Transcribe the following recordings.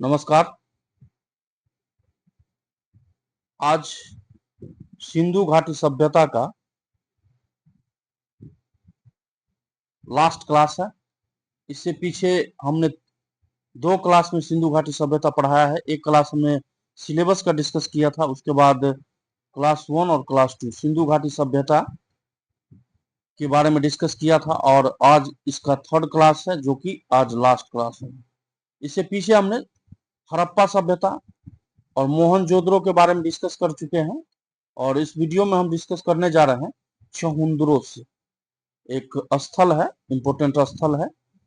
नमस्कार। आज सिंधु घाटी सभ्यता का लास्ट क्लास है। इससे पीछे हमने दो क्लास में सिंधु घाटी सभ्यता पढ़ाया है। एक क्लास में सिलेबस का डिस्कस किया था, उसके बाद क्लास 1 और क्लास 2 सिंधु घाटी सभ्यता के बारे में डिस्कस किया था, और आज इसका थर्ड क्लास है जो कि आज लास्ट क्लास है। इससे पीछे हमने हड़प्पा सभ्यता और मोहनजोदड़ो के बारे में डिस्कस कर चुके हैं, और इस वीडियो में हम डिस्कस करने जा रहे हैं चहुंदरो से। एक स्थल है, इंपोर्टेंट स्थल है,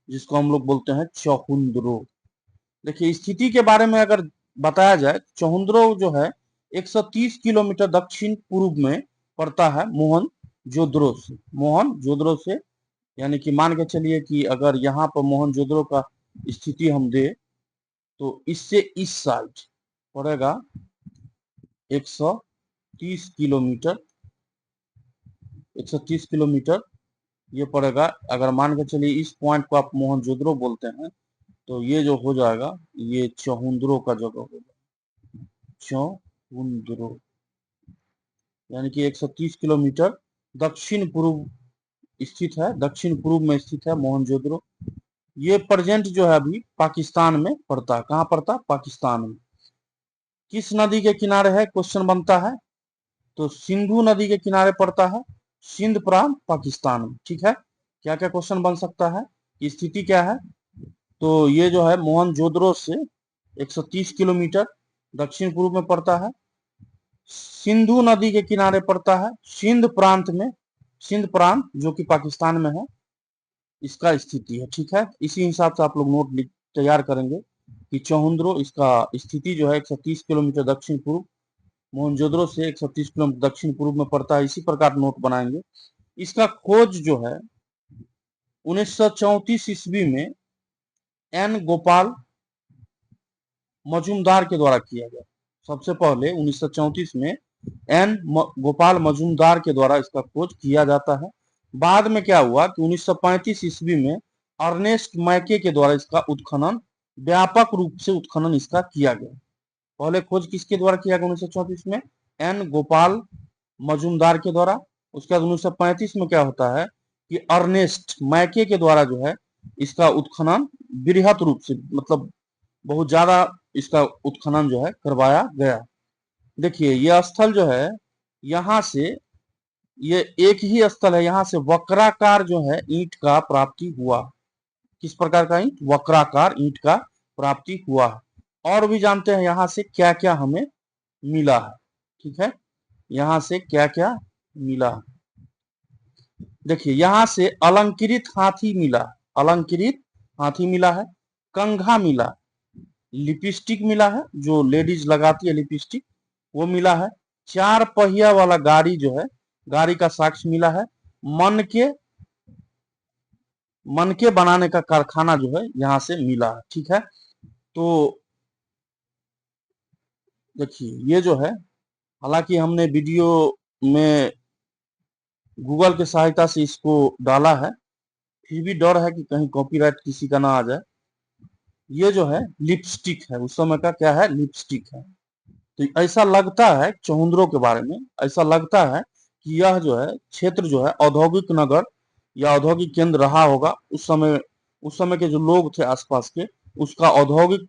जिसको हम लोग बोलते हैं चहुंदरो। देखिए, स्थिति के बारे में अगर बताया जाए, चहुंदरो जो है 130 किलोमीटर दक्षिण पूर्व में पड़ता है मोहनजोदड़ो से। मोहनजोदड़ो से यानी कि मान के चलिए कि अगर यहाँ पर मोहनजोदड़ो का स्थिति हम दे तो इससे इस साइड पड़ेगा 130 किलोमीटर। 130 किलोमीटर ये पड़ेगा। अगर मान के चलिए इस पॉइंट को आप मोहनजोदड़ो बोलते हैं तो ये जो हो जाएगा ये चहुंदरो का जगह होगा। चहुंदरो यानी कि 130 किलोमीटर दक्षिण पूर्व स्थित है, दक्षिण पूर्व में स्थित है मोहनजोदड़ो। ये प्रेजेंट जो है अभी पाकिस्तान में पड़ता है। कहाँ पड़ता है? पाकिस्तान में। किस नदी के किनारे है? क्वेश्चन बनता है तो सिंधु नदी के किनारे पड़ता है, सिंध प्रांत, पाकिस्तान में। ठीक है, क्या क्या क्वेश्चन बन सकता है, स्थिति क्या है? तो ये जो है मोहनजोदड़ो से 130 किलोमीटर दक्षिण पूर्व में पड़ता है, सिंधु नदी के किनारे पड़ता है, सिंध प्रांत में, सिंध प्रांत जो कि पाकिस्तान में है, इसका स्थिति है। ठीक है, इसी हिसाब से आप लोग नोट तैयार करेंगे कि चहुंदरो इसका स्थिति जो है 130 किलोमीटर दक्षिण पूर्व, मोहनजोदड़ो से 130 किलोमीटर दक्षिण पूर्व में पड़ता है। इसी प्रकार नोट बनाएंगे। इसका खोज जो है 1934 ईस्वी में एन गोपाल मजूमदार के द्वारा किया गया। सबसे पहले 1934 में एन गोपाल मजूमदार के द्वारा इसका खोज किया जाता है। बाद में क्या हुआ कि 1935 ईस्वी में अर्नेस्ट मैके के द्वारा इसका उत्खनन, व्यापक रूप से उत्खनन इसका किया गया। पहले खोज किसके द्वारा किया गया? 1934 में एन गोपाल मजूमदार के द्वारा। उसके बाद 1935 में क्या होता है कि अर्नेस्ट मैके के द्वारा जो है इसका उत्खनन बृहत रूप से, मतलब बहुत ज्यादा इसका उत्खनन जो है करवाया गया। देखिए, यह स्थल जो है, यहाँ से ये एक ही स्थल है, यहाँ से वक्राकार जो है ईंट का प्राप्ति हुआ। किस प्रकार का ईंट? वक्राकार ईंट का प्राप्ति हुआ है। और भी जानते हैं यहाँ से क्या क्या हमें मिला है। ठीक है, यहाँ से क्या क्या मिला है। देखिए, यहाँ से अलंकृत हाथी मिला, अलंकृत हाथी मिला है, कंघा मिला, लिपस्टिक मिला है, जो लेडीज लगाती है लिपस्टिक, वो मिला है, 4 पहिया वाला गाड़ी जो है, गाड़ी का साक्ष्य मिला है, मन के बनाने का कारखाना जो है यहाँ से मिला है। ठीक है, तो देखिए ये जो है, हालांकि हमने वीडियो में गूगल के सहायता से इसको डाला है, फिर भी डर है कि कहीं कॉपीराइट किसी का ना आ जाए। ये जो है लिपस्टिक है, उस समय का क्या है? लिपस्टिक है। तो ऐसा लगता है चहुंदरो के बारे में, ऐसा लगता है कि यह जो है क्षेत्र जो है औद्योगिक नगर या औद्योगिक केंद्र रहा होगा उस समय के जो लोग थे आसपास के, उसका औद्योगिक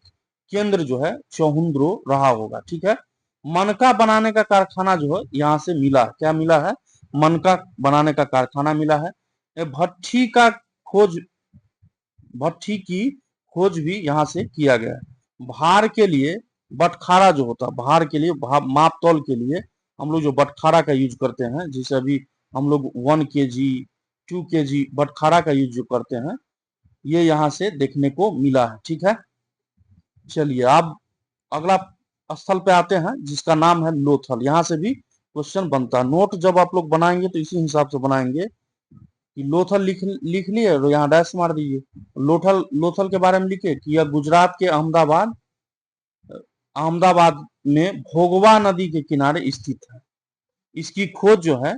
केंद्र जो है चहुंदरो रहा होगा। ठीक है, मनका बनाने का कारखाना जो है यहाँ से मिला। क्या मिला है? मनका बनाने का कारखाना मिला है। भट्ठी का खोज, भट्ठी की खोज भी यहाँ से किया गया है। भार के लिए बटखारा जो होता है, भार के लिए, माप तौल के लिए हम लोग जो बटखारा का यूज करते हैं, जिसे अभी हम लोग 1 kg 2 kg बटखारा का यूज जो करते हैं, ये यहाँ से देखने को मिला है। ठीक है, चलिए अब अगला स्थल पे आते हैं जिसका नाम है लोथल। यहाँ से भी क्वेश्चन बनता है। नोट जब आप लोग बनाएंगे तो इसी हिसाब से बनाएंगे कि लोथल लिख लिए और यहाँ डैश मार दीजिए। लोथल के बारे में लिखे कि यह गुजरात के अहमदाबाद में भोगवा नदी के किनारे स्थित है। इसकी खोज जो है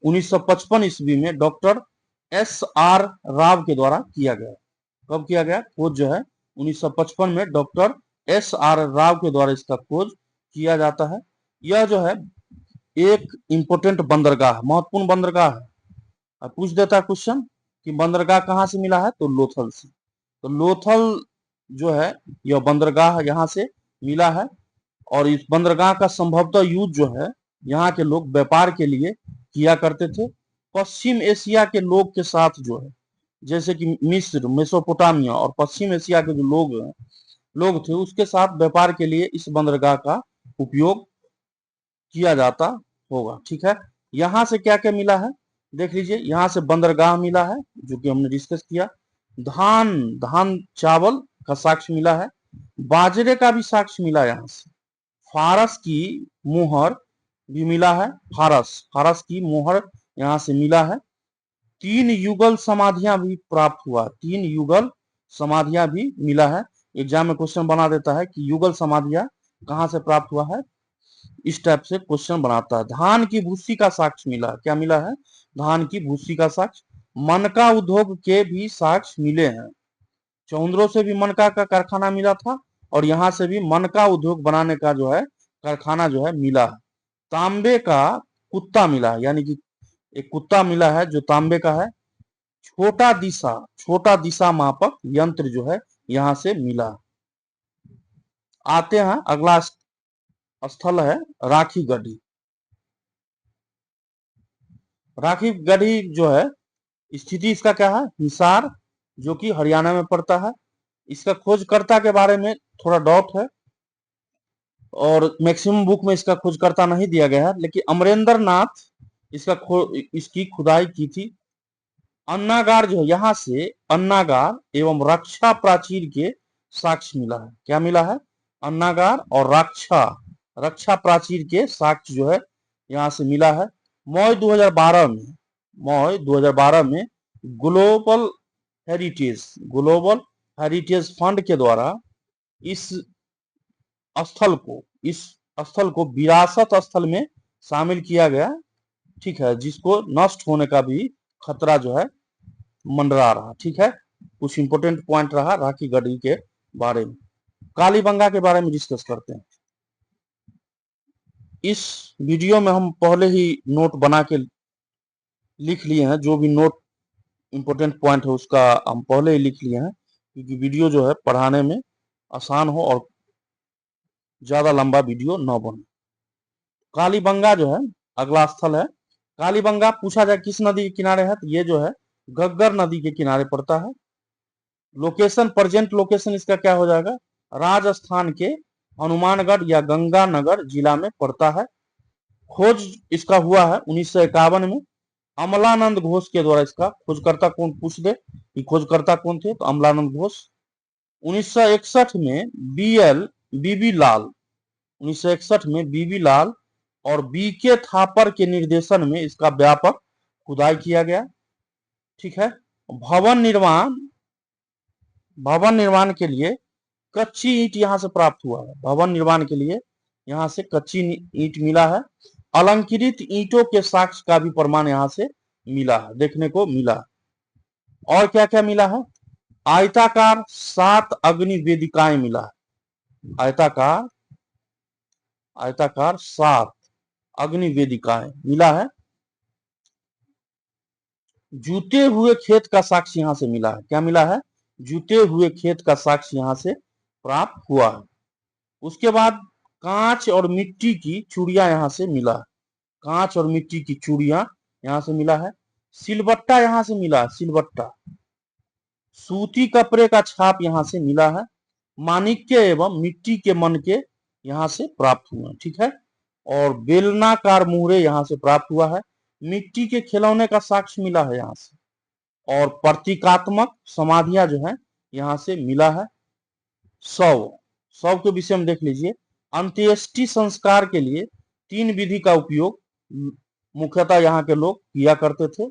1955 ईस्वी में डॉक्टर SR राव के द्वारा किया गया। कब किया गया खोज? जो है 1955 में डॉक्टर S.R. राव के द्वारा इसका खोज किया जाता है। यह जो है एक इंपोर्टेंट बंदरगाह, महत्वपूर्ण बंदरगाह है। पूछ देता है क्वेश्चन कि बंदरगाह कहाँ से मिला है, तो लोथल से। तो लोथल जो है यह बंदरगाह यहाँ से मिला है, और इस बंदरगाह का संभवतः यूज जो है यहाँ के लोग व्यापार के लिए किया करते थे। पश्चिम एशिया के लोग के साथ जो है, जैसे कि मिस्र, मेसोपोटामिया और पश्चिम एशिया के जो लोग थे, उसके साथ व्यापार के लिए इस बंदरगाह का उपयोग किया जाता होगा। ठीक है, यहाँ से क्या क्या मिला है देख लीजिए। यहाँ से बंदरगाह मिला है जो कि हमने डिस्कस किया। धान चावल का साक्ष्य मिला है। बाजरे का भी साक्ष्य मिला यहाँ से। फारस की मोहर भी मिला है। फारस की मोहर यहाँ से मिला है। 3 युगल समाधियां भी प्राप्त हुआ। 3 युगल समाधियां भी मिला है। एग्जाम में क्वेश्चन बना देता है कि युगल समाधियां कहाँ से प्राप्त हुआ है, इस टाइप से क्वेश्चन बनाता है। धान की भूसी का साक्ष्य मिला। क्या मिला है? धान की भूसी का साक्ष्य। मनका उद्योग के भी साक्ष्य मिले हैं। चौंद्रों से भी मनका का कारखाना मिला था, और यहाँ से भी मनका उद्योग बनाने का जो है कारखाना जो है मिला है। तांबे का कुत्ता मिला है, यानी कि एक कुत्ता मिला है जो तांबे का है। छोटा दिशा मापक यंत्र जो है यहाँ से मिला। आते हैं, अगला स्थल है राखी गढ़ी। राखी गढ़ी जो है स्थिति इसका क्या है? हिसार, जो कि हरियाणा में पड़ता है। इसका खोजकर्ता के बारे में थोड़ा डाउट है, और मैक्सिमम बुक में इसका खोजकर्ता नहीं दिया गया है, लेकिन अमरेंद्र नाथ इसकी खुदाई की थी। अन्नागार जो है, यहाँ से अन्नागार एवं रक्षा प्राचीर के साक्ष्य मिला है। क्या मिला है? अन्नागार और रक्षा प्राचीर के साक्ष्य जो है यहाँ से मिला है। मई 2012 में ग्लोबल हेरिटेज फंड के द्वारा इस स्थल को विरासत स्थल में शामिल किया गया। ठीक है, जिसको नष्ट होने का भी खतरा जो है मंडरा रहा। ठीक है, कुछ इंपोर्टेंट पॉइंट रहा राखी गढ़ी के बारे में। कालीबंगा के बारे में डिस्कस करते हैं। इस वीडियो में हम पहले ही नोट बना के लिख लिए हैं। जो भी नोट इंपोर्टेंट पॉइंट है उसका हम पहले ही लिख लिए हैं, क्योंकि वीडियो जो है पढ़ाने में आसान हो और ज्यादा लंबा वीडियो न बने। कालीबंगा जो है अगला स्थल है। कालीबंगा पूछा जाए किस नदी के किनारे है, तो ये जो है घग्गर नदी के किनारे पड़ता है। लोकेशन, प्रेजेंट लोकेशन इसका क्या हो जाएगा? राजस्थान के हनुमानगढ़ या गंगानगर जिला में पड़ता है। खोज इसका हुआ है 1951 में अमलानंद घोष के द्वारा। इसका खोजकर्ता कौन, पूछ दे कि खोजकर्ता कौन थे, तो अमलानंद घोष। 1961 में बीबी लाल 1961 में बीबी लाल और बीके थापर के निर्देशन में इसका व्यापक खुदाई किया गया। ठीक है, भवन निर्माण के लिए कच्ची ईंट यहां से प्राप्त हुआ है। भवन निर्माण के लिए यहां से कच्ची ईंट मिला है। अलंकृत ईंटों के साक्ष्य का भी प्रमाण यहां से मिला है, देखने को मिला। और क्या क्या मिला है? आयताकार 7 अग्नि वेदिकाएं मिला है। आयताकार 7 अग्नि वेदिकाएं मिला है। जूते हुए खेत का साक्ष्य यहां से मिला है। क्या मिला है? जूते हुए खेत का साक्ष्य यहां से प्राप्त हुआ है। उसके बाद कांच और मिट्टी की चूड़ियां यहां से मिला है। कांच और मिट्टी की चूड़ियां यहां से मिला है। सिलबट्टा यहां से मिला है। सिलबट्टा, सूती कपड़े का छाप यहां से मिला है। माणिक्य एवं मिट्टी के मनके यहां से प्राप्त हुए। ठीक है, और बेलनाकार मुहरे यहां से प्राप्त हुआ है। मिट्टी के खिलौने का साक्ष्य मिला है यहां से, और प्रतीकात्मक समाधियां जो है यहां से मिला है। शव के विषय में देख लीजिए। अंत्येष्टि संस्कार के लिए 3 विधि का उपयोग मुख्यतः यहाँ के लोग किया करते थे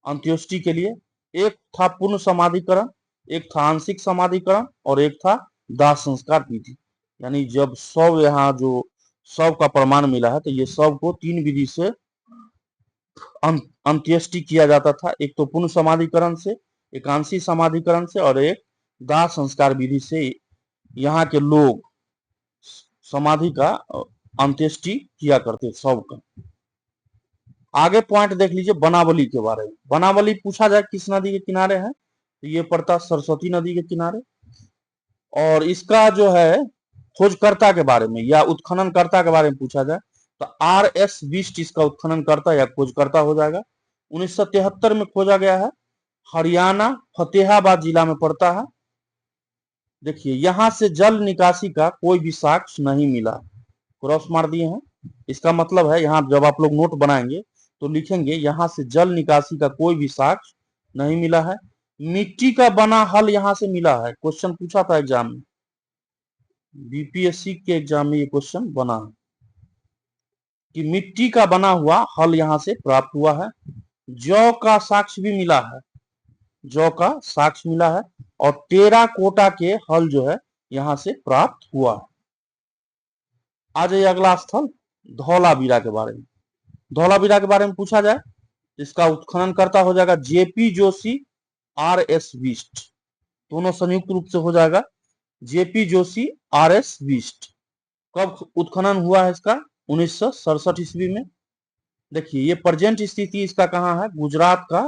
अंत्येष्टि के लिए। एक था पूर्ण समाधिकरण, एक था आंशिक समाधिकरण, और एक था दाह संस्कार विधि। यानी जब शव का प्रमाण मिला है, तो ये शव को 3 विधि से अंत्येष्टि किया जाता था। एक तो पूर्ण समाधिकरण से, एक आंशिक समाधिकरण से, और एक दाह संस्कार विधि से यहाँ के लोग समाधि का अंत्येष्टि किया करते सबका। आगे पॉइंट देख लीजिए बनावली के बारे में। बनावली पूछा जाए किस नदी के किनारे है, तो ये पड़ता सरस्वती नदी के किनारे। और इसका जो है खोजकर्ता के बारे में या उत्खननकर्ता के बारे में पूछा जाए तो R.S. बिष्ट इसका उत्खननकर्ता या खोजकर्ता हो जाएगा। 1973 में खोजा गया है, हरियाणा फतेहाबाद जिला में पड़ता है। देखिए यहां से जल निकासी का कोई भी साक्ष्य नहीं मिला, क्रॉस मार दिए हैं। इसका मतलब है यहाँ जब आप लोग नोट बनाएंगे तो लिखेंगे यहाँ से जल निकासी का कोई भी साक्ष्य नहीं मिला है। मिट्टी का बना हल यहाँ से मिला है, क्वेश्चन पूछा था एग्जाम में, बीपीएससी के एग्जाम में ये क्वेश्चन बना है कि मिट्टी का बना हुआ हल यहाँ से प्राप्त हुआ है। जौ का साक्ष्य भी मिला है, जौ का साक्ष्य मिला है। और टेराकोटा के हल जो है यहाँ से प्राप्त हुआ है। आ जाइए अगला स्थल धौलावीरा के बारे में। धौलावीरा के बारे में पूछा जाए, इसका उत्खननकर्ता हो जाएगा जेपी जोशी, R.S. बिष्ट, दोनों संयुक्त रूप से हो जाएगा जेपी जोशी, R.S. बिष्ट। कब उत्खनन हुआ है इसका? 1967 ईस्वी में। देखिए ये प्रेजेंट स्थिति इसका कहाँ है? गुजरात का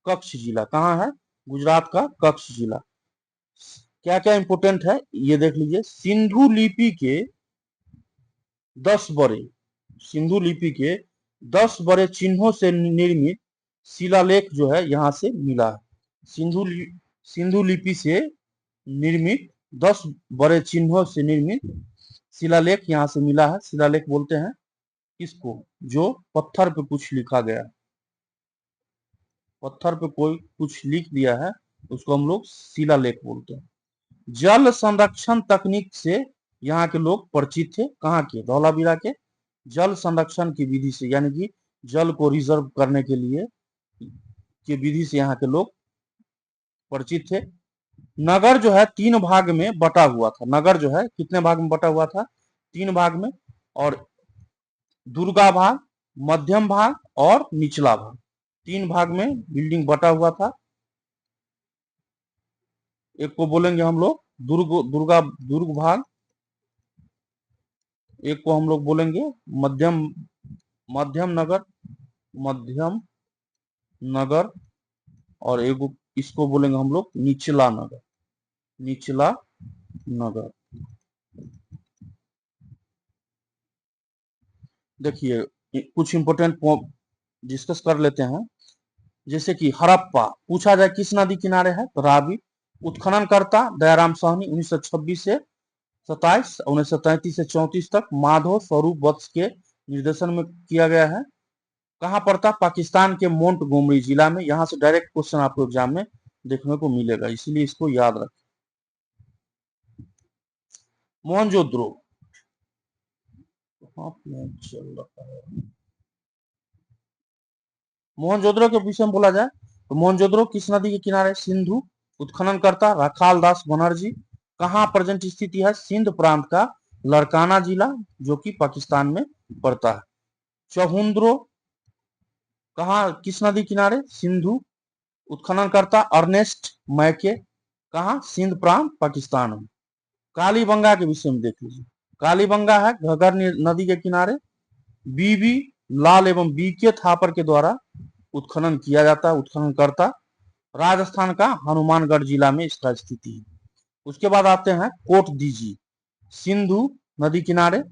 कच्छ जिला। कहाँ है? गुजरात का कच्छ जिला। क्या क्या इंपोर्टेंट है ये देख लीजिए। सिंधु लिपि के 10 बड़े, सिंधु लिपि के 10 बड़े चिन्हों से निर्मित शिलालेख जो है यहाँ से मिला है। सिंधु लिपि से निर्मित 10 बड़े चिन्हों से निर्मित शिलालेख यहाँ से मिला है। शिलालेख बोलते हैं किसको? जो पत्थर पे कुछ लिखा गया है, पत्थर पे कोई कुछ लिख दिया है उसको हम लोग शिलालेख बोलते हैं। जल संरक्षण तकनीक से यहाँ के लोग परिचित थे। कहाँ के? धौलावीरा के। जल संरक्षण की विधि से, यानी कि जल को रिजर्व करने के लिए की विधि से यहाँ के लोग परिचित थे। नगर जो है 3 भाग में बटा हुआ था। नगर जो है कितने भाग में बटा हुआ था? 3 भाग में। और दुर्गा भाग, मध्यम भाग और निचला भाग, 3 भाग में बिल्डिंग बटा हुआ था। एक को बोलेंगे हम लोग दुर्ग भाग, एक को हम लोग बोलेंगे मध्यम नगर और एक इसको बोलेंगे हम लोग निचला नगर। देखिए कुछ इंपोर्टेंट डिस्कस कर लेते हैं। जैसे कि हड़प्पा पूछा जाए किस नदी किनारे है, तो रावी। उत्खननकर्ता दयाराम साहनी, 1926 से 27, 1933 से 34 तक माधव स्वरूप वत्स के निर्देशन में किया गया है। कहाँ पड़ता? पाकिस्तान के मोंटगोमरी जिला में। यहाँ से डायरेक्ट क्वेश्चन आपको एग्जाम में देखने को मिलेगा, इसीलिए इसको याद रखें। मोहनजोदड़ो मोहनजोदड़ो के विषय में बोला जाए तो मोहनजोदड़ो किस नदी के किनारे? सिंधु। उत्खननकर्ता राखाल दास बनर्जी। कहाँ प्रेजेंट स्थिति है? सिंध प्रांत का लड़काना जिला जो कि पाकिस्तान में पड़ता है। चहुंद्रो कहाँ किस नदी किनारे? सिंधु। उत्खननकर्ता अर्नेस्ट मैके। कहाँ? सिंध प्रांत पाकिस्तान में। कालीबंगा के विषय में देख लीजिए। कालीबंगा है घगर नदी के किनारे। बीबी लाल एवं बीके थापर के द्वारा उत्खनन किया जाता है। उत्खननकर्ता राजस्थान का हनुमानगढ़ जिला में इसका स्थिति है। उसके बाद आते हैं कोट दीजी, सिंधु नदी किनारे।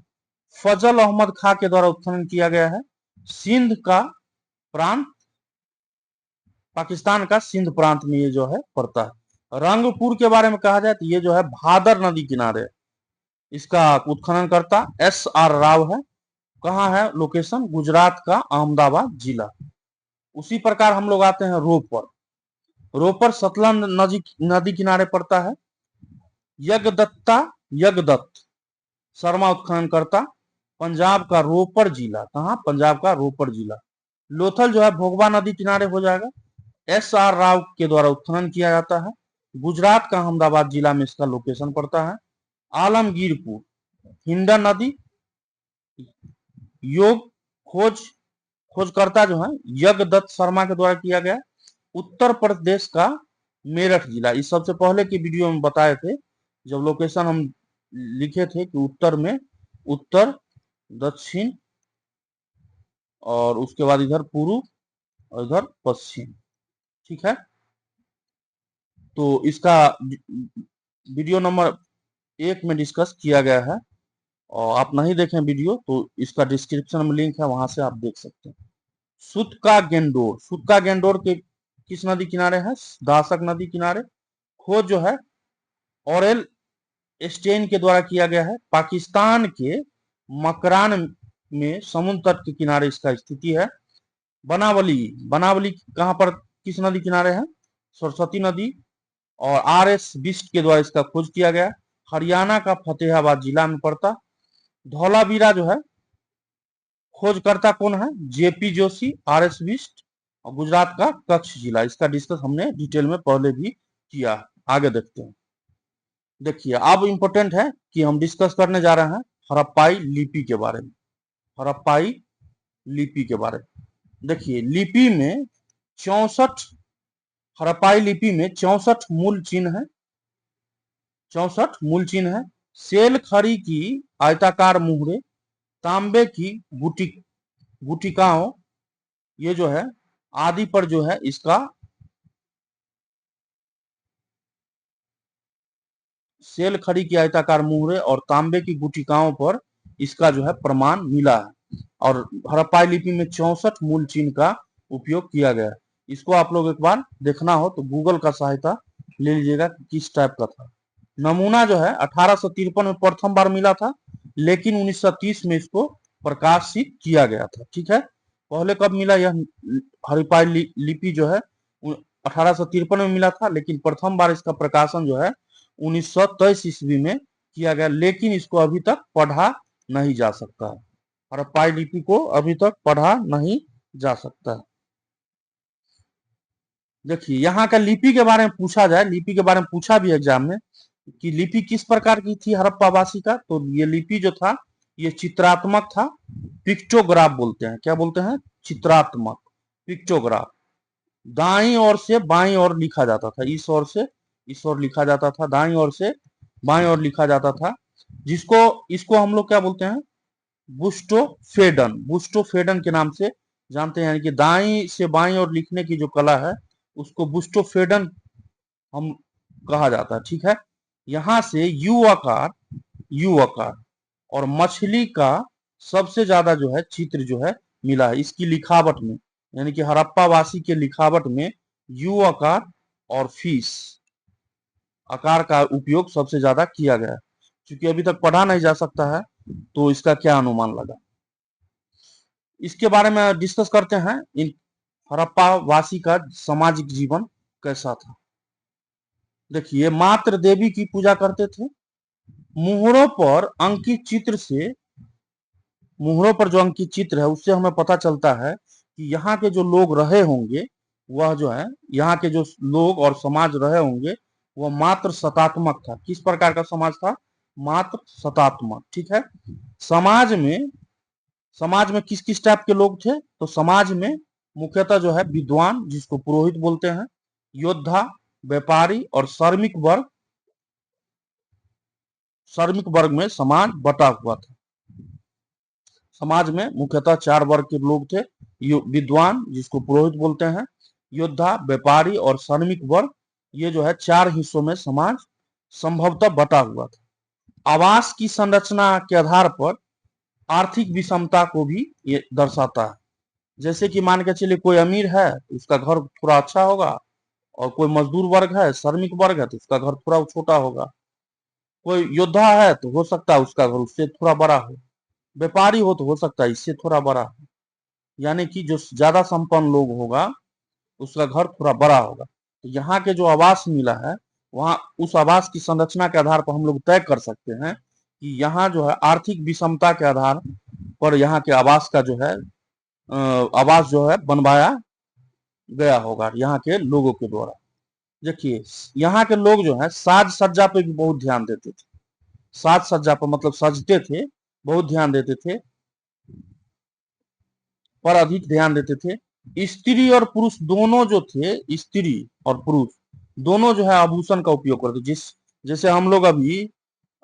फजल अहमद खां के द्वारा उत्खनन किया गया है। सिंध का प्रांत, पाकिस्तान का सिंध प्रांत में ये जो है पड़ता है। रंगपुर के बारे में कहा जाए तो ये जो है भादर नदी किनारे, इसका उत्खननकर्ता SR राव है। कहाँ है लोकेशन? गुजरात का अहमदाबाद जिला। उसी प्रकार हम लोग आते हैं रोपर सतलज नदी किनारे पड़ता है। यज्ञदत्त शर्मा उत्खननकर्ता, पंजाब का रोपर जिला। कहाँ? पंजाब का रोपर जिला। लोथल जो है भोगवा नदी किनारे हो जाएगा। SR राव के द्वारा उत्खनन किया जाता है। गुजरात का अहमदाबाद जिला में इसका लोकेशन पड़ता है। आलमगीरपुर हिंडन नदी, योग खोजकर्ता जो है यज्ञदत्त शर्मा के द्वारा किया गया। उत्तर प्रदेश का मेरठ जिला, इस सबसे पहले की वीडियो में बताए थे जब लोकेशन हम लिखे थे कि उत्तर में उत्तर, दक्षिण और उसके बाद इधर पूर्व और इधर पश्चिम। ठीक है, तो इसका वीडियो नंबर 1 में डिस्कस किया गया है, और आप नहीं देखें वीडियो तो इसका डिस्क्रिप्शन में लिंक है, वहां से आप देख सकते हैं। सूतका गेंडोर, सूतका गेंडोर के किस नदी किनारे है? दासक नदी किनारे। खोज जो है ऑरेल स्टेन के द्वारा किया गया है। पाकिस्तान के मकरान में समुद्र तट के किनारे इसका स्थिति है। बनावली, बनावली कहां पर, किस नदी किनारे है? सरस्वती नदी। और RS बिस्ट के द्वारा इसका खोज किया गया। हरियाणा का फतेहाबाद जिला में पड़ता। धौलावीरा जो है खोजकर्ता कौन है? JP Joshi, RS Bisht. और गुजरात का कच्छ जिला। इसका डिस्कस हमने डिटेल में पहले भी किया। आगे देखते हैं। देखिए अब इंपॉर्टेंट है कि हम डिस्कस करने जा रहे हैं हड़प्पाई लिपि के बारे में। हड़प्पाई लिपि के बारे में देखिए, लिपि में 64, हड़प्पाई लिपि में 64 मूल चिन्ह है। 64 मूल चिन्ह है। सेल खड़ी की आयताकार मुहरे, तांबे की गुटिकाओं, ये जो है आदि पर जो है इसका सेल खड़ी की आयताकार मुहरे और तांबे की गुटिकाओं पर इसका जो है प्रमाण मिला है। और हड़प्पाई लिपि में 64 मूल चिन्ह का उपयोग किया गया है। इसको आप लोग एक बार देखना हो तो गूगल का सहायता ले लीजिएगा कि किस टाइप का था। नमूना जो है 1853 में प्रथम बार मिला था, लेकिन 1930 में इसको प्रकाशित किया गया था। ठीक है, पहले कब मिला यह हड़प्पाई लिपि जो है? 1853 में मिला था, लेकिन प्रथम बार इसका प्रकाशन जो है 1923 ईस्वी में किया गया, लेकिन इसको अभी तक पढ़ा नहीं जा सकता है। हड़प्पाई लिपि को अभी तक पढ़ा नहीं जा सकता है। देखिए यहाँ का लिपि के बारे में पूछा जाए, लिपि के बारे में पूछा भी एग्जाम में कि लिपि किस प्रकार की थी हड़प्पावासी का, तो ये लिपि जो था ये चित्रात्मक था। पिक्टोग्राफ बोलते हैं। क्या बोलते हैं? चित्रात्मक, पिक्टोग्राफ। दाईं ओर से बाईं ओर लिखा जाता था, इस ओर से इस ओर लिखा जाता था, दाईं ओर से बाईं ओर लिखा जाता था, जिसको इसको हम लोग क्या बोलते हैं? बुस्टोफेडन, बुस्टोफेडन के नाम से जानते हैं। यानी कि दाईं से बाईं ओर लिखने की जो कला है उसको बुस्टोफेडन हम कहा जाता है। ठीक है, यहां से यू आकार और मछली का सबसे ज्यादा जो है चित्र जो है मिला है इसकी लिखावट में। यानी कि हड़प्पावासी के लिखावट में यू आकार और फिश आकार का उपयोग सबसे ज्यादा किया गया है। क्योंकि अभी तक पढ़ा नहीं जा सकता है तो इसका क्या अनुमान लगा, इसके बारे में डिस्कस करते हैं। इन हड़प्पावासी का सामाजिक जीवन कैसा था? देखिए, मात्र देवी की पूजा करते थे। मुहरों पर अंकित चित्र से, मुहरों पर जो अंकित चित्र है उससे हमें पता चलता है कि यहाँ के जो लोग रहे होंगे, वह जो है यहाँ के जो लोग और समाज रहे होंगे वह मात्र सतात्मक था। किस प्रकार का समाज था? मात्र सतात्मक। ठीक है, समाज में किस किस टाइप के लोग थे? तो समाज में मुख्यतः जो है विद्वान, जिसको पुरोहित बोलते हैं, योद्धा, व्यापारी और श्रमिक वर्ग में समाज बटा हुआ था। समाज में मुख्यतः 4 वर्ग के लोग थे। विद्वान, जिसको पुरोहित बोलते हैं, योद्धा, व्यापारी और श्रमिक वर्ग। ये जो है 4 हिस्सों में समाज संभवतः बटा हुआ था। आवास की संरचना के आधार पर आर्थिक विषमता को भी ये दर्शाता है। जैसे कि मान के चलिए कोई अमीर है तो उसका घर थोड़ा अच्छा होगा, और कोई मजदूर वर्ग है, श्रमिक वर्ग है तो उसका घर थोड़ा छोटा होगा। कोई योद्धा है तो हो सकता है उसका घर उससे थोड़ा बड़ा हो, व्यापारी हो सकता है इससे थोड़ा बड़ा हो। यानी कि जो ज्यादा संपन्न लोग होगा उसका घर थोड़ा बड़ा होगा। तो यहाँ के जो आवास मिला है, वहां उस आवास की संरचना के आधार पर हम लोग तय कर सकते हैं कि यहाँ जो है आर्थिक विषमता के आधार पर यहाँ के आवास का जो है आवास जो है बनवाया गया होगा यहाँ के लोगों के द्वारा। देखिए, यहाँ के लोग जो है साज सज्जा पे भी बहुत ध्यान देते थे। साज सज्जा पर मतलब सजते थे, बहुत ध्यान देते थे, पर अधिक ध्यान देते थे। स्त्री और पुरुष दोनों जो थे, स्त्री और पुरुष दोनों जो है आभूषण का उपयोग करते। जैसे हम लोग अभी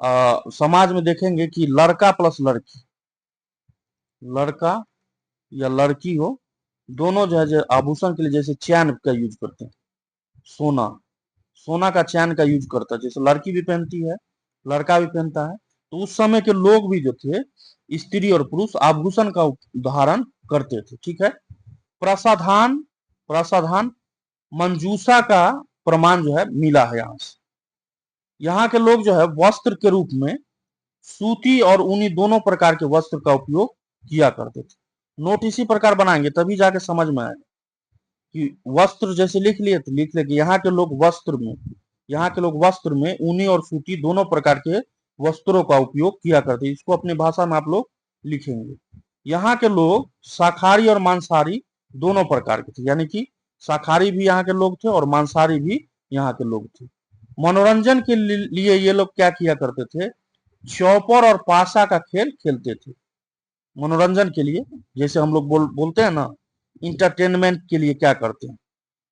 समाज में देखेंगे कि लड़का प्लस लड़की, लड़का या लड़की हो, दोनों जो है जो आभूषण के लिए जैसे चैन का यूज करते हैं, सोना, सोना का चैन का यूज करता है, जैसे लड़की भी पहनती है, लड़का भी पहनता है। तो उस समय के लोग भी जो थे, स्त्री और पुरुष, आभूषण का धारण करते थे। ठीक है। प्रसाधान, प्रसाधान मंजूषा का प्रमाण जो है मिला है यहाँ से। यहाँ के लोग जो है वस्त्र के रूप में सूती और ऊनी दोनों प्रकार के वस्त्र का उपयोग किया करते थे। नोट इसी प्रकार बनाएंगे तभी जाके समझ में आएगा कि वस्त्र जैसे लिख लिए तो लिख ले कि यहाँ के लोग वस्त्र में, यहाँ के लोग वस्त्र में ऊनी और सूती दोनों प्रकार के वस्त्रों का उपयोग किया करते। इसको अपनी भाषा में आप लोग लिखेंगे। यहाँ के लोग शाकाहारी और मांसाहारी दोनों प्रकार के थे, यानी कि शाकाहारी भी यहाँ के लोग थे और मांसाहारी भी यहाँ के लोग थे। मनोरंजन के लिए ये लोग क्या किया करते थे, चौपर और पासा का खेल खेलते थे। मनोरंजन के लिए, जैसे हम लोग बोलते हैं ना, इंटरटेनमेंट के लिए क्या करते हैं,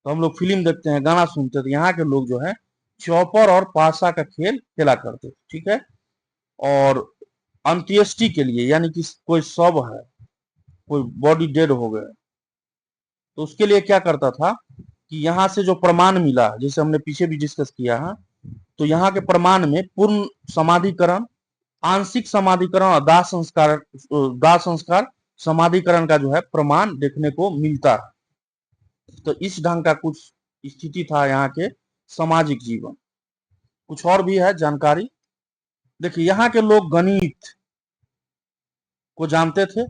तो हम लोग फिल्म देखते हैं, गाना सुनते थे। यहाँ के लोग जो है चौपर और पासा का खेल खेला करते थे। ठीक है। और अंत्येष्टि के लिए, यानी कि कोई शव है, कोई बॉडी डेड हो गया, तो उसके लिए क्या करता था कि यहाँ से जो प्रमाण मिला, जैसे हमने पीछे भी डिस्कस किया है, तो यहाँ के प्रमाण में पूर्ण समाधिकरण, आंशिक समाधिकरण और दाह संस्कार समाधिकरण का जो है प्रमाण देखने को मिलता है। तो इस ढंग का कुछ स्थिति था यहाँ के सामाजिक जीवन। कुछ और भी है जानकारी। देखिए, यहाँ के लोग गणित को जानते थे,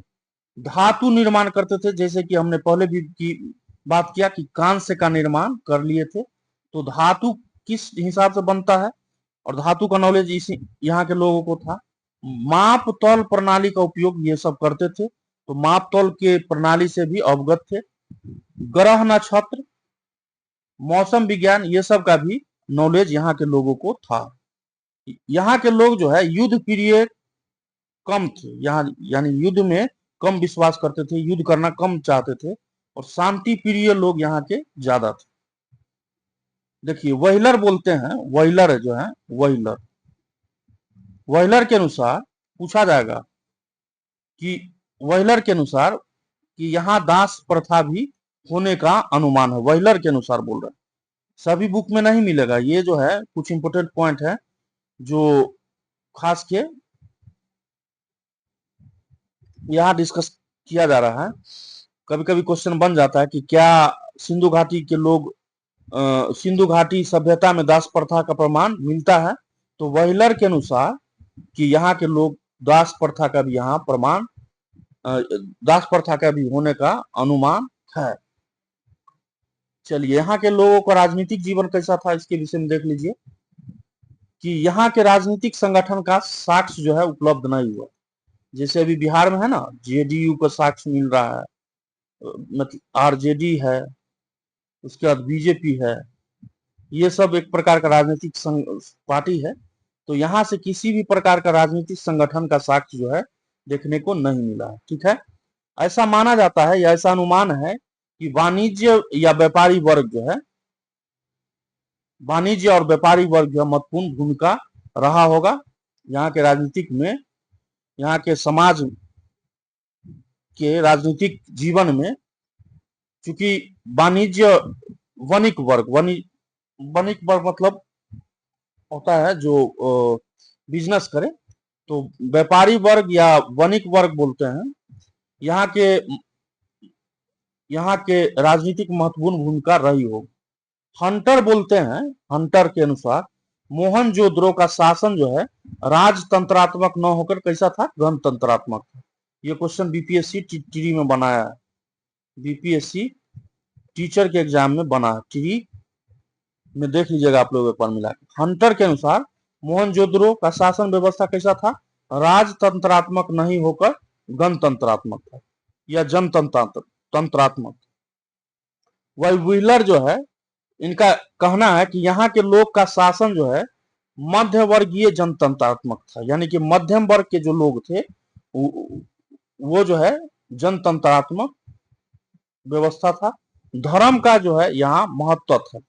धातु निर्माण करते थे, जैसे कि हमने पहले भी बात किया कि कांस्य का निर्माण कर लिए थे। तो धातु किस हिसाब से बनता है और धातु का नॉलेज इसी यहाँ के लोगों को था। माप तौल प्रणाली का उपयोग ये सब करते थे, तो माप तौल के प्रणाली से भी अवगत थे। ग्रह नक्षत्र, मौसम विज्ञान, ये सब का भी नॉलेज यहाँ के लोगों को था। यहाँ के लोग जो है युद्ध प्रिय कम थे, यहाँ यानी युद्ध में कम विश्वास करते थे, युद्ध करना कम चाहते थे, और शांति प्रिय लोग यहाँ के ज्यादा थे। देखिए, व्हीलर बोलते हैं, व्हीलर जो है, व्हीलर, व्हीलर के अनुसार पूछा जाएगा कि व्हीलर के अनुसार कि यहाँ दास प्रथा भी होने का अनुमान है। व्हीलर के अनुसार बोल रहे हैं, सभी बुक में नहीं मिलेगा। ये जो है कुछ इंपोर्टेंट पॉइंट है जो खास के यहाँ डिस्कस किया जा रहा है। कभी कभी क्वेश्चन बन जाता है कि क्या सिंधु घाटी के लोग, सिंधु घाटी सभ्यता में दास प्रथा का प्रमाण मिलता है, तो व्हीलर के अनुसार कि यहाँ के लोग दास प्रथा का भी यहाँ प्रमाण, दास प्रथा का भी होने का अनुमान है। चलिए, यहाँ के लोगों का राजनीतिक जीवन कैसा था इसके विषय में देख लीजिए कि यहाँ के राजनीतिक संगठन का साक्ष्य जो है उपलब्ध नहीं हुआ। जैसे अभी बिहार में है ना, जेडीयू का साक्ष्य मिल रहा है, मतलब आरजेडी है, उसके बाद बीजेपी है, ये सब एक प्रकार का राजनीतिक पार्टी है। तो यहाँ से किसी भी प्रकार का राजनीतिक संगठन का साक्ष्य जो है देखने को नहीं मिला है। ठीक है। ऐसा माना जाता है या ऐसा अनुमान है कि वाणिज्य या व्यापारी वर्ग जो है, वाणिज्य और व्यापारी वर्ग जो महत्वपूर्ण भूमिका रहा होगा यहाँ के राजनीतिक में, यहाँ के समाज के राजनीतिक जीवन में। क्योंकि वाणिज्य, वणिक वर्ग, वणिक वर्ग मतलब होता है जो बिजनेस करे, तो व्यापारी वर्ग या वणिक वर्ग बोलते हैं। यहाँ के राजनीतिक महत्वपूर्ण भूमिका रही हो। हंटर बोलते हैं, हंटर के अनुसार मोहनजोदड़ो का शासन जो है राजतंत्रात्मक न होकर कैसा था, गणतंत्रात्मक था। ये क्वेश्चन बीपीएससी टीरी में बनाया है, बीपीएससी टीचर के एग्जाम में बना है, टीरी में देख लीजिएगा आप लोग एक बार मिला के। हंटर के अनुसार मोहनजोदड़ो का शासन व्यवस्था कैसा था, राजतंत्रात्मक नहीं होकर गणतंत्रात्मक था या जनतंत्रात्मक। वही व्हीलर जो है, इनका कहना है कि यहाँ के लोग का शासन जो है मध्य वर्गीय जनतंत्रात्मक था, यानी कि मध्यम वर्ग के जो लोग थे वो जो है जनतंत्रात्मक व्यवस्था था। धर्म का जो है यहाँ महत्व था,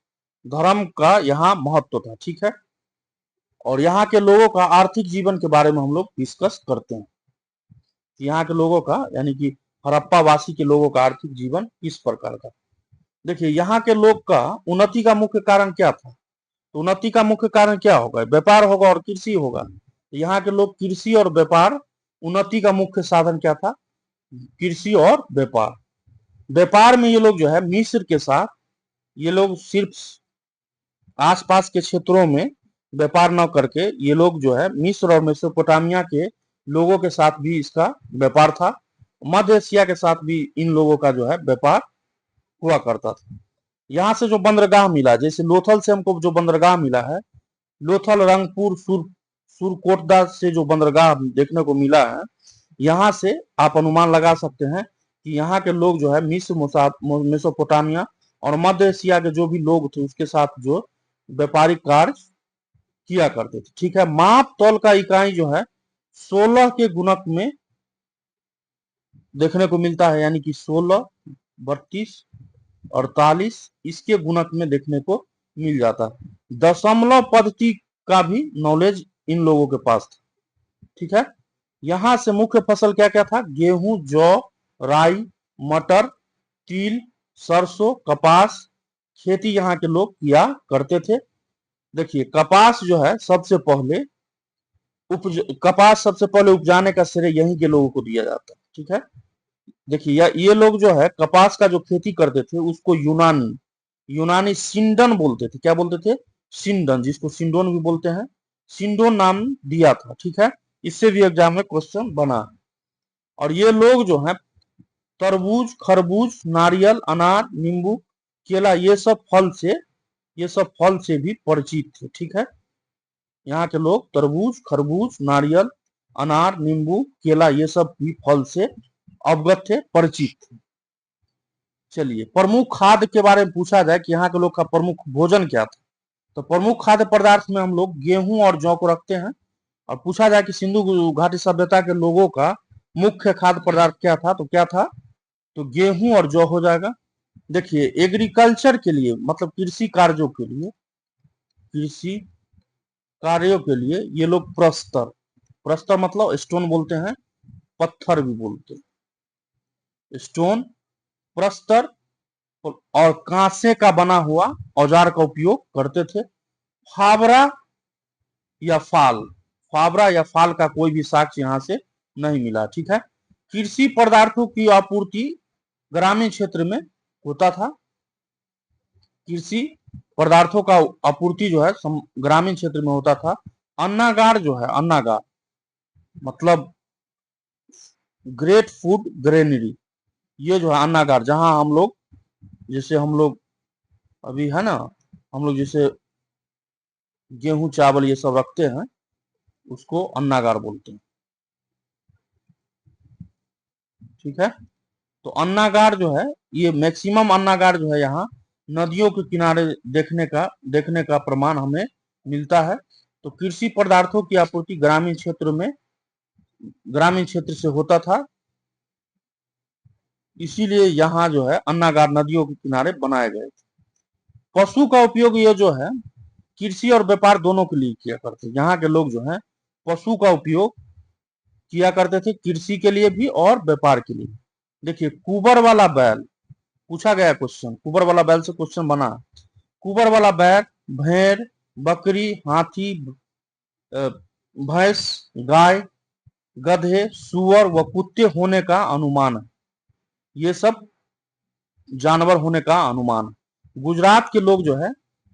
धर्म का यहाँ महत्व था। ठीक है। और यहाँ के लोगों का आर्थिक जीवन के बारे में हम लोग डिस्कस करते हैं। यहाँ के लोगों का यानी कि हड़प्पा वासी के लोगों का आर्थिक जीवन किस प्रकार का। देखिए यहाँ के लोग का उन्नति का मुख्य कारण क्या था, तो उन्नति का मुख्य कारण क्या होगा, व्यापार होगा और कृषि होगा। यहाँ के लोग कृषि और व्यापार, उन्नति का मुख्य साधन क्या था, कृषि और व्यापार। व्यापार में ये लोग जो है मिस्र के साथ, ये लोग सिर्फ आसपास के क्षेत्रों में व्यापार न करके ये लोग जो है मिस्र और मेसोपोटामिया के लोगों के साथ भी इसका व्यापार था। मध्य एशिया के साथ भी इन लोगों का जो है व्यापार हुआ करता था। यहाँ से जो बंदरगाह मिला, जैसे लोथल से हमको जो बंदरगाह मिला है, लोथल, रंगपुर, सुरकोटदा से जो बंदरगाह देखने को मिला है, यहाँ से आप अनुमान लगा सकते हैं कि यहाँ के लोग जो है मिस्र, मेसोपोटामिया और मध्य एशिया के जो भी लोग थे उसके साथ जो व्यापारिक कार्य किया करते थे। ठीक है, माप तौल का इकाई जो है 16 के गुणक में देखने को मिलता है, यानी कि 16, 32, 48 इसके गुणक में देखने को मिल जाता है। दशमलव पद्धति का भी नॉलेज इन लोगों के पास था। ठीक है, यहां से मुख्य फसल क्या क्या था, गेहूं, जौ, राई, मटर, तिल, सरसों, कपास खेती यहाँ के लोग किया करते थे। देखिए कपास जो है कपास सबसे पहले उपजाने का श्रेय यहीं के लोगों को दिया जाता है। ठीक है, देखिए ये लोग जो है कपास का जो खेती करते थे उसको यूनानी सिंडन बोलते थे। क्या बोलते थे, सिंडन, जिसको सिंडोन भी बोलते हैं, सिंडोन नाम दिया था। ठीक है, इससे भी एग्जाम में क्वेश्चन बना है। और ये लोग जो है तरबूज, खरबूज, नारियल, अनार, नींबू, केला ये सब फल से भी परिचित थे। ठीक है, यहाँ के लोग तरबूज, खरबूज, नारियल, अनार, नींबू, केला ये सब भी फल से अवगत थे, परिचित थे। चलिए प्रमुख खाद्य के बारे में पूछा जाए कि यहाँ के लोग का प्रमुख भोजन क्या था, तो प्रमुख खाद्य पदार्थ में हम लोग गेहूं और जौ को रखते हैं। और पूछा जाए कि सिंधु घाटी सभ्यता के लोगों का मुख्य खाद्य पदार्थ क्या था, तो क्या था, तो गेहूं और जौ हो जाएगा। देखिए एग्रीकल्चर के लिए मतलब कृषि कार्यों के लिए ये लोग प्रस्तर मतलब स्टोन बोलते हैं, पत्थर भी बोलते हैं, स्टोन, प्रस्तर और कांसे का बना हुआ औजार का उपयोग करते थे। फावड़ा या फाल का कोई भी साक्ष्य यहाँ से नहीं मिला। ठीक है, कृषि पदार्थों की आपूर्ति ग्रामीण क्षेत्र में होता था। कृषि पदार्थों का आपूर्ति जो है ग्रामीण क्षेत्र में होता था। अन्नागार जो है, अन्नागार मतलब ग्रेट फूड ग्रेनरी, ये जो है अन्नागार, जहां हम लोग अभी है ना, हम लोग जैसे गेहूं चावल ये सब रखते हैं उसको अन्नागार बोलते हैं। ठीक है, तो अन्नागार जो है, ये मैक्सिमम अन्नागार जो है यहाँ नदियों के किनारे देखने का प्रमाण हमें मिलता है। तो कृषि पदार्थों की आपूर्ति ग्रामीण क्षेत्र से होता था, इसीलिए यहाँ जो है अन्नागार नदियों के किनारे बनाए गए थे। पशु का उपयोग ये जो है कृषि और व्यापार दोनों के लिए किया करते हैं। यहाँ के लोग जो है पशु का उपयोग किया करते थे, कृषि के लिए भी और व्यापार के लिए। देखिए कुबर वाला बैल पूछा गया क्वेश्चन, कुबर वाला बैल से क्वेश्चन बना। कुबर वाला बैल भेड़, बकरी, हाथी, भैंस, गाय, गधे, सुअर व कुत्ते होने का अनुमान है। ये सब जानवर होने का अनुमान है। गुजरात के लोग जो है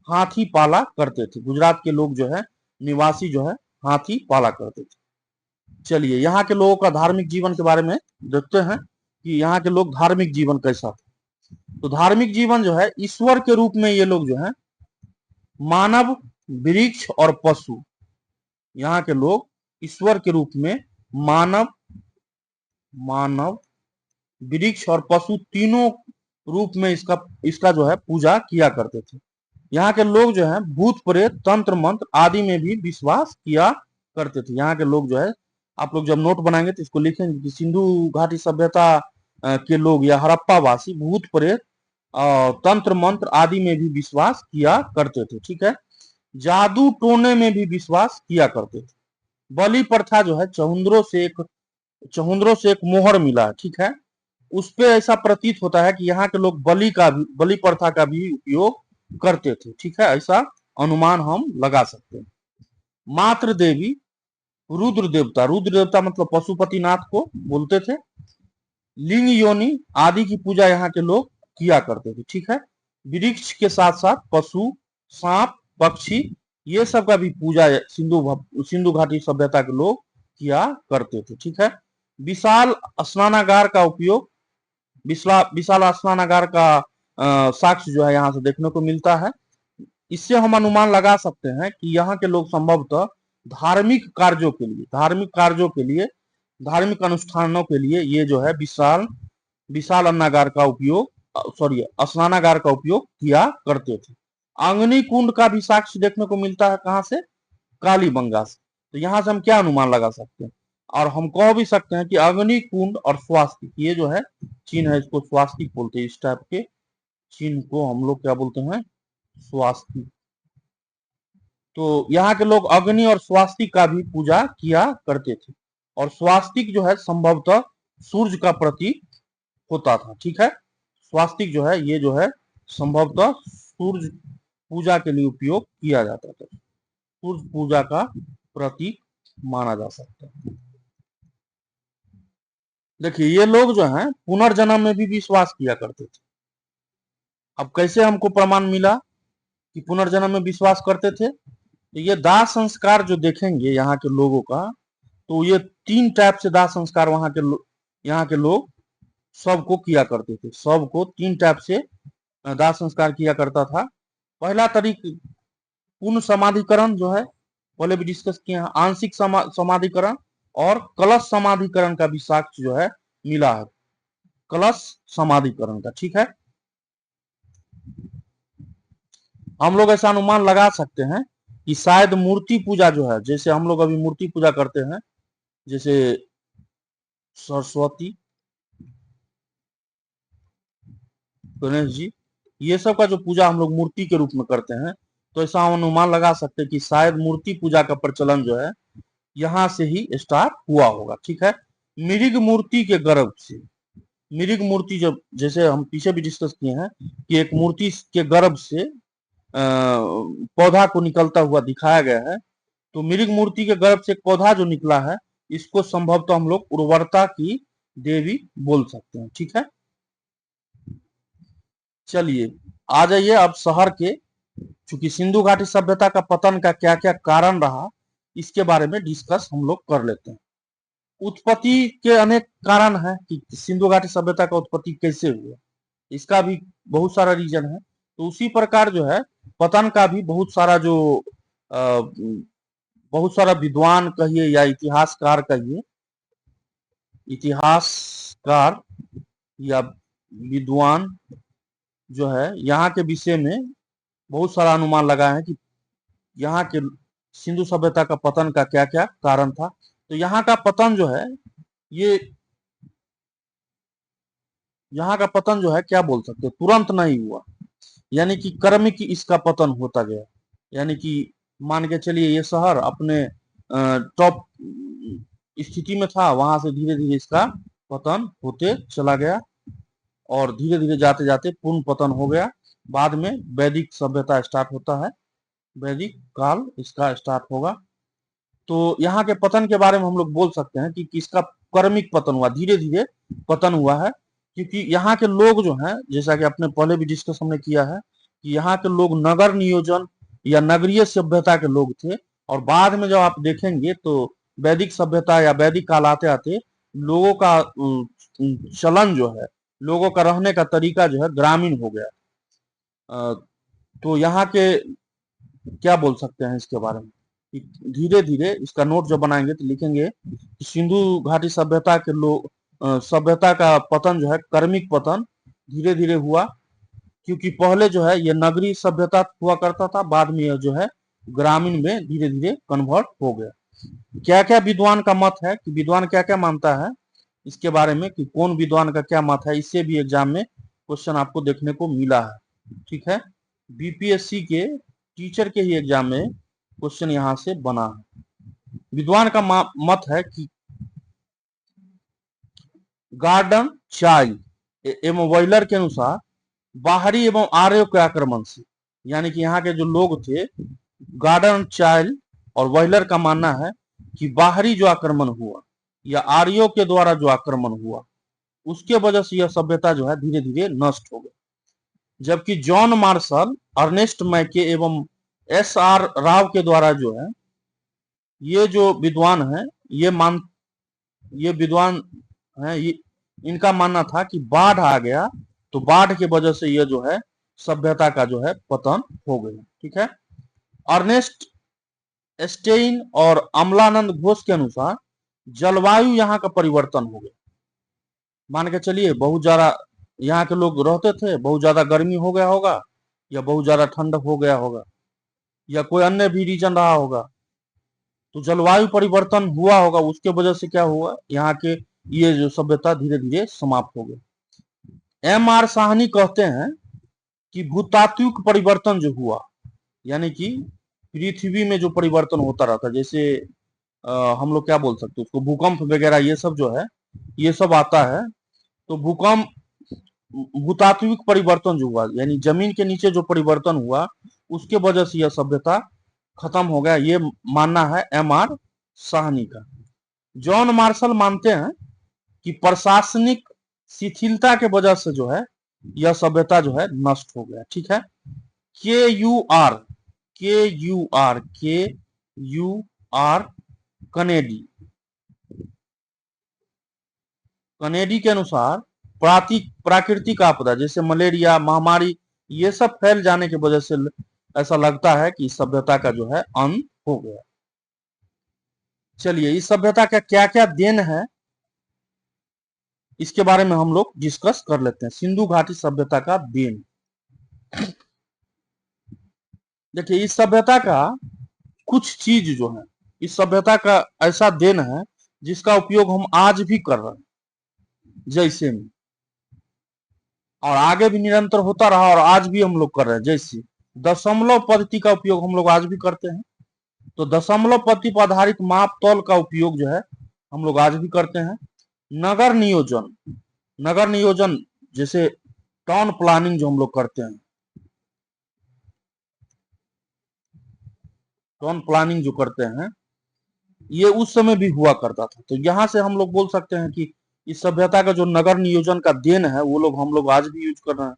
हाथी पाला करते थे, गुजरात के लोग जो है निवासी जो है हाथी पाला करते थे। चलिए यहाँ के लोगों का धार्मिक जीवन के बारे में देखते हैं कि यहाँ के लोग धार्मिक जीवन कैसा था। तो धार्मिक जीवन जो है ईश्वर के रूप में ये लोग जो है मानव, वृक्ष और पशु, यहाँ के लोग ईश्वर के रूप में मानव, वृक्ष और पशु तीनों रूप में इसका जो है पूजा किया करते थे। यहाँ के लोग जो है भूत प्रेत, तंत्र मंत्र आदि में भी विश्वास किया करते थे। यहाँ के लोग जो है, आप लोग जब नोट बनाएंगे तो इसको लिखेंगे कि सिंधु घाटी सभ्यता के लोग या हड़प्पा वासी भूत प्रेत, तंत्र मंत्र आदि में भी विश्वास किया करते थे। ठीक है, जादू टोने में भी विश्वास किया करते थे। बलि प्रथा जो है चहुंदरों से एक मोहर मिला है, ठीक है। उस पे ऐसा प्रतीत होता है कि यहाँ के लोग बलि प्रथा का भी उपयोग करते थे, ठीक है। ऐसा अनुमान हम लगा सकते हैं। मातृ देवी, रुद्र देवता मतलब पशुपतिनाथ को बोलते थे। लिंग योनि आदि की पूजा यहाँ के लोग किया करते थे, ठीक है। वृक्ष के साथ साथ पशु, सांप, पक्षी, ये सब का भी पूजा सिंधु घाटी सभ्यता के लोग किया करते थे, ठीक है। विशाल स्नानागार का उपयोग, विशाल स्नानागार का साक्ष्य जो है यहाँ से देखने को मिलता है। इससे हम अनुमान लगा सकते हैं कि यहाँ के लोग संभवतः धार्मिक अनुष्ठानों के लिए ये जो है विशाल विशाल अन्नागार का उपयोग स्नानागार का उपयोग किया करते थे। अग्नि कुंड का भी साक्ष्य देखने को मिलता है, कहां से? कालीबंगा से। तो यहाँ से हम क्या अनुमान लगा सकते हैं, और हम कह भी सकते हैं कि अग्नि कुंड और स्वास्तिक, ये जो है चिन्ह है, इसको स्वास्तिक बोलते हैं। इस टाइप के चिन्ह को हम लोग क्या बोलते हैं? स्वास्तिक। तो यहाँ के लोग अग्नि और स्वास्तिक का भी पूजा किया करते थे, और स्वास्तिक जो है संभवतः सूर्य का प्रतीक होता था, ठीक है। स्वास्तिक जो है ये जो है संभवतः सूर्य पूजा के लिए उपयोग किया जाता था, सूर्य पूजा का प्रतीक माना जा सकता है। देखिए ये लोग जो हैं पुनर्जन्म में भी विश्वास किया करते थे। अब कैसे हमको प्रमाण मिला कि पुनर्जन्म में विश्वास करते थे? तो ये दाह संस्कार जो देखेंगे यहाँ के लोगों का, तो ये 3 टाइप से दाह संस्कार यहाँ के लोग सबको किया करते थे। सबको 3 टाइप से दाह संस्कार किया करता था। पहला तरीका पूर्ण समाधिकरण जो है, पहले भी डिस्कस किया है। आंशिक समाधिकरण और कलश समाधिकरण का भी साक्ष्य जो है मिला है, कलश समाधिकरण का, ठीक है। हम लोग ऐसा अनुमान लगा सकते हैं कि शायद मूर्ति पूजा जो है, जैसे हम लोग अभी मूर्ति पूजा करते हैं, जैसे सरस्वती, गणेश जी, ये सब का जो पूजा हम लोग मूर्ति के रूप में करते हैं, तो ऐसा हम अनुमान लगा सकते हैं कि शायद मूर्ति पूजा का प्रचलन जो है यहां से ही स्टार्ट हुआ होगा, ठीक है। मृग मूर्ति के गर्भ से, मृग मूर्ति जब, जैसे हम पीछे भी डिस्कस किए हैं कि एक मूर्ति के गर्भ से पौधा को निकलता हुआ दिखाया गया है, तो मृग मूर्ति के गर्भ से एक पौधा जो निकला है, इसको संभवतः हम लोग उर्वरता की देवी बोल सकते हैं, ठीक है। चलिए आ जाइए अब शहर के, चूंकि सिंधु घाटी सभ्यता का पतन का क्या क्या कारण रहा, इसके बारे में डिस्कस हम लोग कर लेते हैं। उत्पत्ति के अनेक कारण हैं कि सिंधु घाटी सभ्यता का उत्पत्ति कैसे हुआ, इसका भी बहुत सारा रीजन है। तो उसी प्रकार जो है पतन का भी बहुत सारा विद्वान कहिए या इतिहासकार कहिए, इतिहासकार या विद्वान जो है यहाँ के विषय में बहुत सारा अनुमान लगाए हैं कि यहाँ के सिंधु सभ्यता का पतन का क्या क्या कारण था। तो यहाँ का पतन जो है, ये यहाँ का पतन जो है क्या बोल सकते, तुरंत नहीं हुआ, यानी कि क्रमिक इसका पतन होता गया। यानी कि मान के चलिए ये शहर अपने टॉप स्थिति में था, वहां से धीरे धीरे इसका पतन होते चला गया, और धीरे धीरे जाते जाते पूर्ण पतन हो गया। बाद में वैदिक सभ्यता स्टार्ट होता है, वैदिक काल इसका स्टार्ट होगा। तो यहाँ के पतन के बारे में हम लोग बोल सकते हैं कि किसका क्रमिक पतन हुआ, धीरे धीरे पतन हुआ है। क्योंकि यहाँ के लोग जो हैं, जैसा कि अपने पहले भी डिस्कस हमने किया है कि यहाँ के लोग नगर नियोजन या नगरीय सभ्यता के लोग थे, और बाद में जब आप देखेंगे तो वैदिक सभ्यता या वैदिक काल आते आते लोगों का चलन जो है, लोगों का रहने का तरीका जो है ग्रामीण हो गया। तो यहाँ के क्या बोल सकते हैं इसके बारे में, धीरे धीरे इसका नोट जब बनाएंगे तो लिखेंगे कि सिंधु घाटी सभ्यता के लोग सभ्यता का पतन जो है क्रमिक पतन धीरे धीरे हुआ। क्योंकि पहले जो है ये नगरीय सभ्यता हुआ करता था, बाद में यह जो है ग्रामीण में धीरे धीरे कन्वर्ट हो गया। क्या क्या विद्वान का मत है, कि विद्वान क्या क्या मानता है इसके बारे में, कि कौन विद्वान का क्या मत है, इससे भी एग्जाम में क्वेश्चन आपको देखने को मिला है, ठीक है। बीपीएससी के टीचर के ही एग्जाम में क्वेश्चन यहां से बना है। विद्वान का मत है कि गार्डन चाइल्ड एवं वॉयलर के अनुसार बाहरी एवं आर्यों के आक्रमण से, यानी कि यहाँ के जो लोग थे गार्डन चाइल्ड और वॉयलर का मानना है कि बाहरी जो आक्रमण हुआ या आर्यों के द्वारा जो आक्रमण हुआ उसके वजह से यह सभ्यता जो है धीरे धीरे नष्ट हो गई। जबकि जॉन मार्शल, अर्नेस्ट मैके एवं एस.आर. राव के द्वारा जो है ये जो विद्वान है ये विद्वान है इनका मानना था कि बाढ़ आ गया तो बाढ़ की वजह से ये जो है सभ्यता का जो है पतन हो गया। ठीक है। अर्नेस्ट स्टेइन और अमलानंद घोष के अनुसार जलवायु यहाँ का परिवर्तन हो गया। मान के चलिए बहुत ज्यादा यहाँ के लोग रहते थे, बहुत ज्यादा गर्मी हो गया होगा या बहुत ज्यादा ठंड हो गया होगा या कोई अन्य भी रीजन रहा होगा, तो जलवायु परिवर्तन हुआ होगा, उसके वजह से क्या हुआ यहाँ के ये जो सभ्यता धीरे धीरे समाप्त हो गई। M.R. साहनी कहते हैं कि भूतात्विक परिवर्तन जो हुआ, यानी कि पृथ्वी में जो परिवर्तन होता रहता, जैसे हम लोग क्या बोल सकते हैं उसको, भूकंप वगैरह ये सब जो है ये सब आता है, तो भूकंप भूतात्विक परिवर्तन जो हुआ यानी जमीन के नीचे जो परिवर्तन हुआ उसके वजह से यह सभ्यता खत्म हो गया, ये मानना है M.R. साहनी का। जॉन मार्शल मानते हैं कि प्रशासनिक शिथिलता के वजह से जो है यह सभ्यता जो है नष्ट हो गया। ठीक है। के यू आर कनेडी के अनुसार प्राकृतिक आपदा जैसे मलेरिया, महामारी ये सब फैल जाने की वजह से ऐसा लगता है कि इस सभ्यता का जो है अंत हो गया। चलिए इस सभ्यता का क्या क्या देन है इसके बारे में हम लोग डिस्कस कर लेते हैं। सिंधु घाटी सभ्यता का देन। देखिए इस सभ्यता का कुछ चीज जो है इस सभ्यता का ऐसा देन है जिसका उपयोग हम आज भी कर रहे हैं, जैसे में और आगे भी निरंतर होता रहा और आज भी हम लोग कर रहे हैं। जैसे दशमलव पद्धति का उपयोग हम लोग आज भी करते हैं, तो दशमलव पद्धति पर आधारित माप तौल का उपयोग जो है हम लोग आज भी करते हैं। नगर नियोजन जैसे टाउन प्लानिंग जो हम लोग करते हैं, टाउन प्लानिंग जो करते हैं ये उस समय भी हुआ करता था। तो यहाँ से हम लोग बोल सकते हैं कि इस सभ्यता का जो नगर नियोजन का देन है वो लोग हम लोग आज भी यूज कर रहे हैं।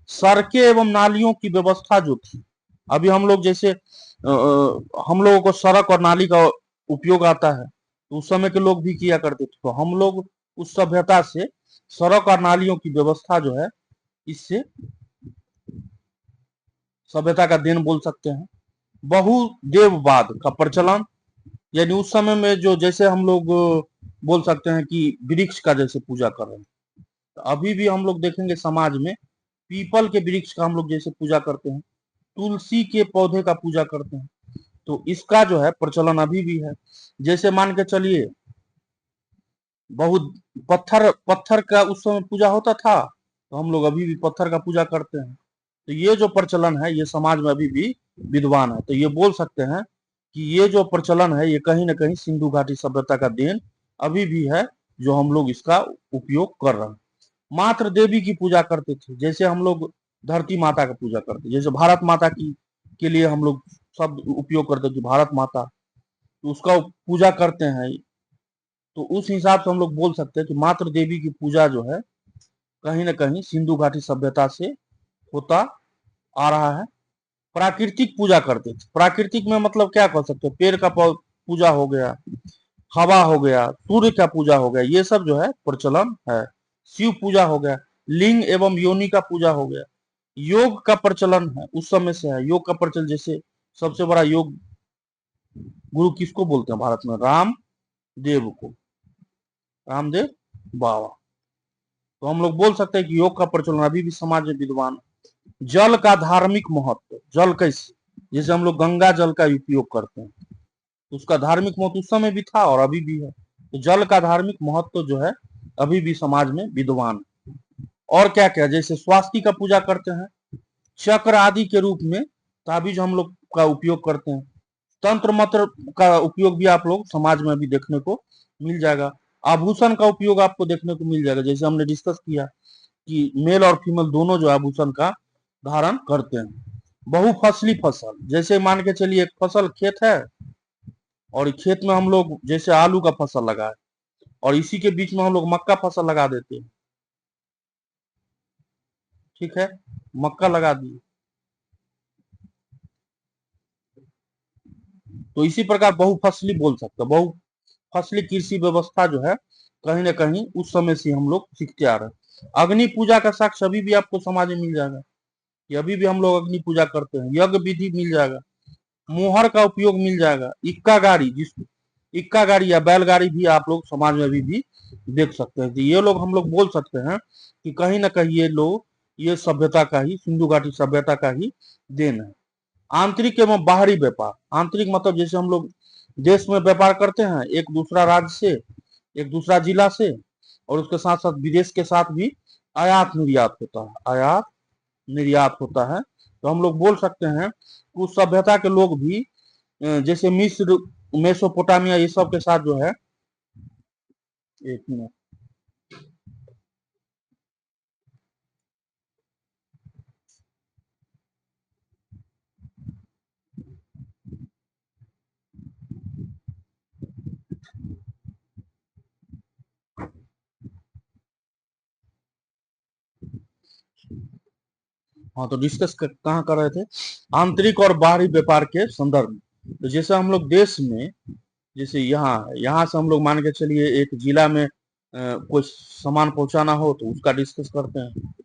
सड़कें एवं नालियों की व्यवस्था जो थी, अभी हम लोग जैसे हम लोगों को सड़क और नाली का उपयोग आता है, तो उस समय के लोग भी किया करते थे। तो हम लोग उस सभ्यता से सड़क और नालियों की व्यवस्था जो है इससे सभ्यता का देन बोल सकते हैं। बहुदेववाद का प्रचलन, यानी उस समय में जो जैसे हम लोग बोल सकते हैं कि वृक्ष का जैसे पूजा कर रहे हैं, तो अभी भी हम लोग देखेंगे समाज में पीपल के वृक्ष का हम लोग जैसे पूजा करते हैं, तुलसी के पौधे का पूजा करते हैं, तो इसका जो है प्रचलन अभी भी है। जैसे मान के चलिए बहुत पत्थर का उस समय पूजा होता था, तो हम लोग अभी भी पत्थर का पूजा करते हैं। तो ये जो प्रचलन है ये समाज में अभी भी विद्वान है। तो ये बोल सकते हैं कि ये जो प्रचलन है ये कहीं ना कहीं सिंधु घाटी सभ्यता का देन अभी भी है, जो हम लोग इसका उपयोग कर रहे हैं। मातृ देवी की पूजा करते थे, जैसे हम लोग धरती माता का पूजा करते, जैसे भारत माता की के लिए हम लोग शब्द उपयोग करते कि भारत माता, तो उसका पूजा करते हैं। तो उस हिसाब से हम लोग बोल सकते हैं कि मातृ देवी की पूजा जो है कहीं ना कहीं सिंधु घाटी सभ्यता से होता आ रहा है। प्राकृतिक पूजा करते थे, प्राकृतिक में मतलब क्या कर सकते हैं, पेड़ का पूजा हो गया, हवा हो गया, सूर्य का पूजा हो गया, ये सब जो है प्रचलन है। शिव पूजा हो गया, लिंग एवं योनि का पूजा हो गया, योग का प्रचलन है उस समय से है। योग का प्रचलन जैसे सबसे बड़ा योग गुरु किसको बोलते हैं भारत में, रामदेव को, रामदेव बाबा। तो हम लोग बोल सकते हैं कि योग का प्रचलन अभी भी समाज में विद्वान। जल का धार्मिक महत्व, जल कैसे, जैसे हम लोग गंगा जल का उपयोग करते हैं, उसका धार्मिक महत्व उस समय भी था और अभी भी है। तो जल का धार्मिक महत्व जो है अभी भी समाज में विद्वान। और क्या क्या, जैसे स्वास्थ्य का पूजा करते हैं, चक्र आदि के रूप में ताबीज हम लोग का उपयोग करते हैं। तंत्र मंत्र का उपयोग भी आप लोग समाज में भी देखने को मिल जाएगा। आभूषण का उपयोग आपको देखने को मिल जाएगा, जैसे हमने डिस्कस किया कि मेल और फीमेल दोनों जो आभूषण का धारण करते हैं। बहुफसली फसल, जैसे मान के चलिए एक फसल खेत है और खेत में हम लोग जैसे आलू का फसल लगाए और इसी के बीच में हम लोग मक्का फसल लगा देते हैं, ठीक है, मक्का लगा दिए। तो इसी प्रकार बहुफसली बोल सकते हैं। बहुफसली कृषि व्यवस्था जो है कहीं ना कहीं उस समय से हम लोग सीखते आ रहे हैं। अग्नि पूजा का साक्ष्य अभी भी आपको समाज में मिल जाएगा कि अभी भी हम लोग अग्नि पूजा करते हैं। यज्ञ विधि मिल जाएगा, मोहर का उपयोग मिल जाएगा, इक्का गाड़ी, जिसको इक्का गाड़ी या बैलगाड़ी भी आप लोग समाज में अभी भी देख सकते हैं। तो ये लोग हम लोग बोल सकते हैं कि कहीं ना कहीं ये लोग ये सभ्यता का ही, सिंधु घाटी सभ्यता का ही देन है। आंतरिक एवं बाहरी व्यापार, आंतरिक मतलब जैसे हम लोग देश में व्यापार करते हैं एक दूसरा राज्य से, एक दूसरा जिला से, और उसके साथ साथ विदेश के साथ भी आयात निर्यात होता है, आयात निर्यात होता है। तो हम लोग बोल सकते हैं उस सभ्यता के लोग भी जैसे मिस्र, मेसोपोटामिया, ये सब के साथ जो है, एक मिनट, हाँ तो डिस्कस कहाँ कर रहे थे, आंतरिक और बाहरी व्यापार के संदर्भ में। तो जैसे हम लोग देश में, जैसे यहाँ से हम लोग मान के चलिए एक जिला में कोई सामान पहुंचाना हो तो उसका डिस्कस करते हैं।